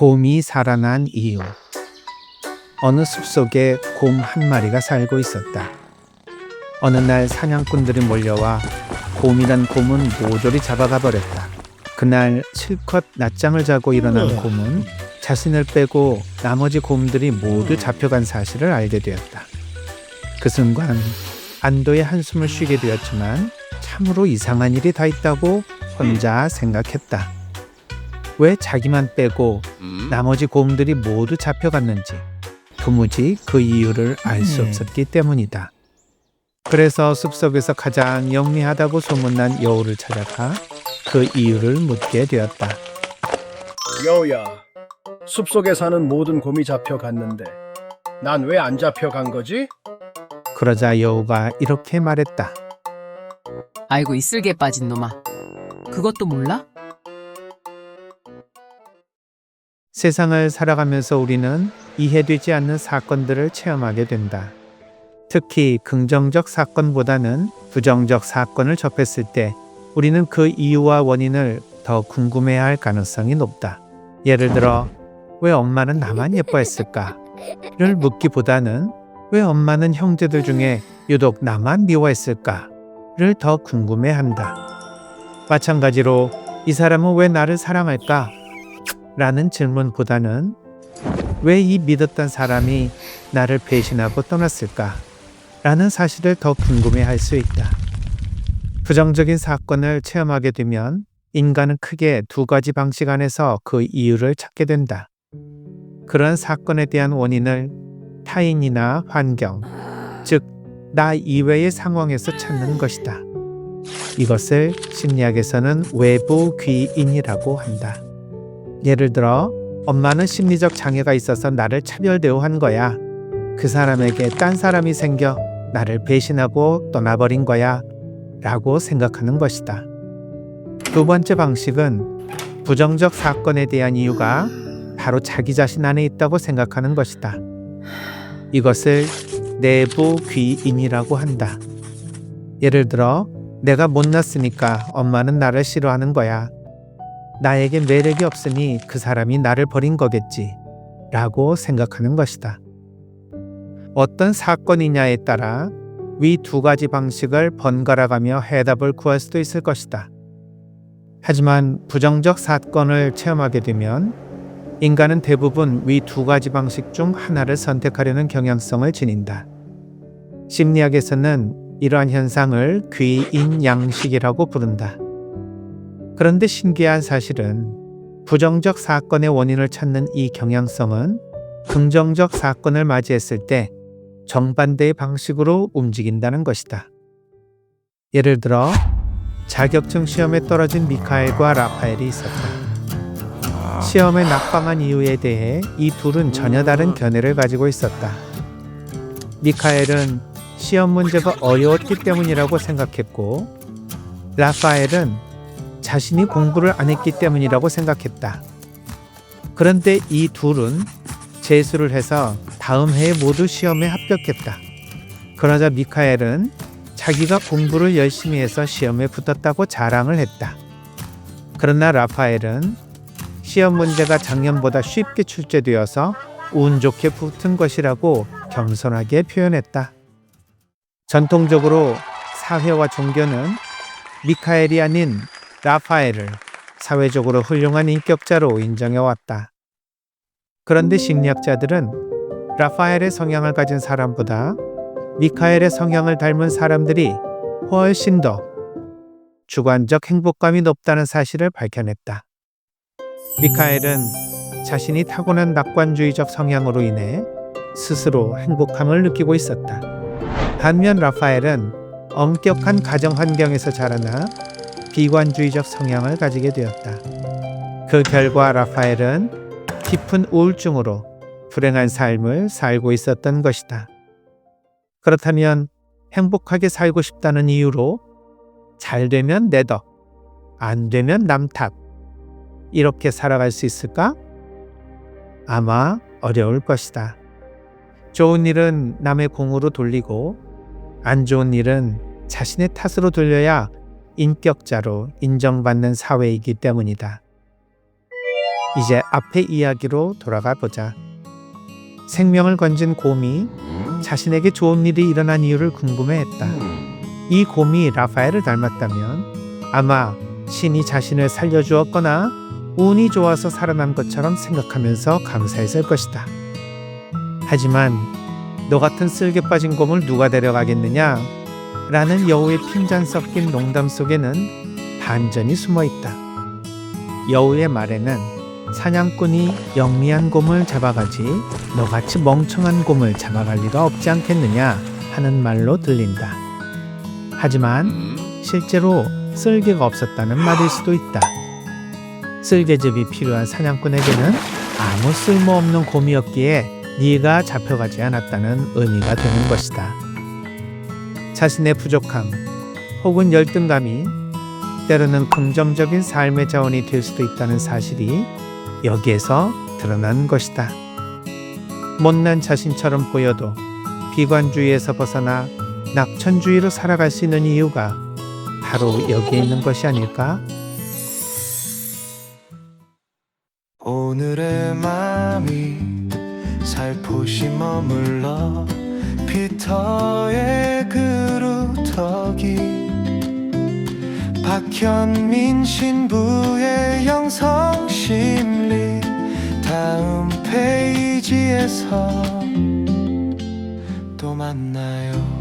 곰이 살아난 이유. 어느 숲속에 곰 한 마리가 살고 있었다. 어느 날 사냥꾼들이 몰려와 곰이란 곰은 모조리 잡아가 버렸다. 그날 실컷 낮잠을 자고 일어난 곰은 자신을 빼고 나머지 곰들이 모두 잡혀간 사실을 알게 되었다. 그 순간 안도의 한숨을 쉬게 되었지만 참으로 이상한 일이 다 있다고 혼자 생각했다. 왜 자기만 빼고 나머지 곰들이 모두 잡혀갔는지 도무지 그 이유를 알 수 없었기 때문이다. 그래서 숲속에서 가장 영리하다고 소문난 여우를 찾아가 그 이유를 묻게 되었다. 여우야, 숲속에 사는 모든 곰이 잡혀갔는데 난 왜 안 잡혀간 거지? 그러자 여우가 이렇게 말했다. 아이고 이 쓸개 빠진 놈아. 그것도 몰라? 세상을 살아가면서 우리는 이해되지 않는 사건들을 체험하게 된다. 특히 긍정적 사건보다는 부정적 사건을 접했을 때 우리는 그 이유와 원인을 더 궁금해할 가능성이 높다. 예를 들어, 왜 엄마는 나만 예뻐했을까?를 묻기보다는 왜 엄마는 형제들 중에 유독 나만 미워했을까?를 더 궁금해한다. 마찬가지로 이 사람은 왜 나를 사랑할까? 라는 질문보다는 왜 이 믿었던 사람이 나를 배신하고 떠났을까? 라는 사실을 더 궁금해할 수 있다. 부정적인 사건을 체험하게 되면 인간은 크게 두 가지 방식 안에서 그 이유를 찾게 된다. 그런 사건에 대한 원인을 타인이나 환경, 즉 나 이외의 상황에서 찾는 것이다. 이것을 심리학에서는 외부 귀인이라고 한다. 예를 들어 엄마는 심리적 장애가 있어서 나를 차별 대우한 거야. 그 사람에게 딴 사람이 생겨 나를 배신하고 떠나버린 거야 라고 생각하는 것이다. 두 번째 방식은 부정적 사건에 대한 이유가 바로 자기 자신 안에 있다고 생각하는 것이다. 이것을 내부 귀인이라고 한다. 예를 들어 내가 못났으니까 엄마는 나를 싫어하는 거야. 나에게 매력이 없으니 그 사람이 나를 버린 거겠지 라고 생각하는 것이다. 어떤 사건이냐에 따라 위 두 가지 방식을 번갈아가며 해답을 구할 수도 있을 것이다. 하지만 부정적 사건을 체험하게 되면 인간은 대부분 위 두 가지 방식 중 하나를 선택하려는 경향성을 지닌다. 심리학에서는 이러한 현상을 귀인 양식이라고 부른다. 그런데 신기한 사실은 부정적 사건의 원인을 찾는 이 경향성은 긍정적 사건을 맞이했을 때 정반대의 방식으로 움직인다는 것이다. 예를 들어 자격증 시험에 떨어진 미카엘과 라파엘이 있었다. 시험에 낙방한 이유에 대해 이 둘은 전혀 다른 견해를 가지고 있었다. 미카엘은 시험 문제가 어려웠기 때문이라고 생각했고 라파엘은 자신이 공부를 안 했기 때문이라고 생각했다. 그런데 이 둘은 재수를 해서 다음 해에 모두 시험에 합격했다. 그러자 미카엘은 자기가 공부를 열심히 해서 시험에 붙었다고 자랑을 했다. 그러나 라파엘은 시험 문제가 작년보다 쉽게 출제되어서 운 좋게 붙은 것이라고 겸손하게 표현했다. 전통적으로 사회와 종교는 미카엘이 아닌 라파엘을 사회적으로 훌륭한 인격자로 인정해왔다. 그런데 심리학자들은 라파엘의 성향을 가진 사람보다 미카엘의 성향을 닮은 사람들이 훨씬 더 주관적 행복감이 높다는 사실을 밝혀냈다. 미카엘은 자신이 타고난 낙관주의적 성향으로 인해 스스로 행복함을 느끼고 있었다. 반면 라파엘은 엄격한 가정 환경에서 자라나 비관주의적 성향을 가지게 되었다. 그 결과 라파엘은 깊은 우울증으로 불행한 삶을 살고 있었던 것이다. 그렇다면 행복하게 살고 싶다는 이유로 잘 되면 내 덕, 안 되면 남 탓, 이렇게 살아갈 수 있을까? 아마 어려울 것이다. 좋은 일은 남의 공으로 돌리고 안 좋은 일은 자신의 탓으로 돌려야 인격자로 인정받는 사회이기 때문이다. 이제 앞의 이야기로 돌아가 보자. 생명을 건진 곰이 자신에게 좋은 일이 일어난 이유를 궁금해했다. 이 곰이 라파엘을 닮았다면 아마 신이 자신을 살려주었거나 운이 좋아서 살아난 것처럼 생각하면서 감사했을 것이다. 하지만 너 같은 쓸개 빠진 곰을 누가 데려가겠느냐? 라는 여우의 핀잔 섞인 농담 속에는 반전이 숨어 있다. 여우의 말에는 사냥꾼이 영리한 곰을 잡아가지 너같이 멍청한 곰을 잡아갈 리가 없지 않겠느냐 하는 말로 들린다. 하지만 실제로 쓸개가 없었다는 말일 수도 있다. 쓸개즙이 필요한 사냥꾼에게는 아무 쓸모없는 곰이었기에 네가 잡혀가지 않았다는 의미가 되는 것이다. 자신의 부족함 혹은 열등감이 때로는 긍정적인 삶의 자원이 될 수도 있다는 사실이 여기에서 드러난 것이다. 못난 자신처럼 보여도 비관주의에서 벗어나 낙천주의로 살아갈 수 있는 이유가 바로 여기에 있는 것이 아닐까? 오늘의 맘이 살포시 머물러 피터의 그루터기 박현민 신부의 영성심리 다음 페이지에서 또 만나요.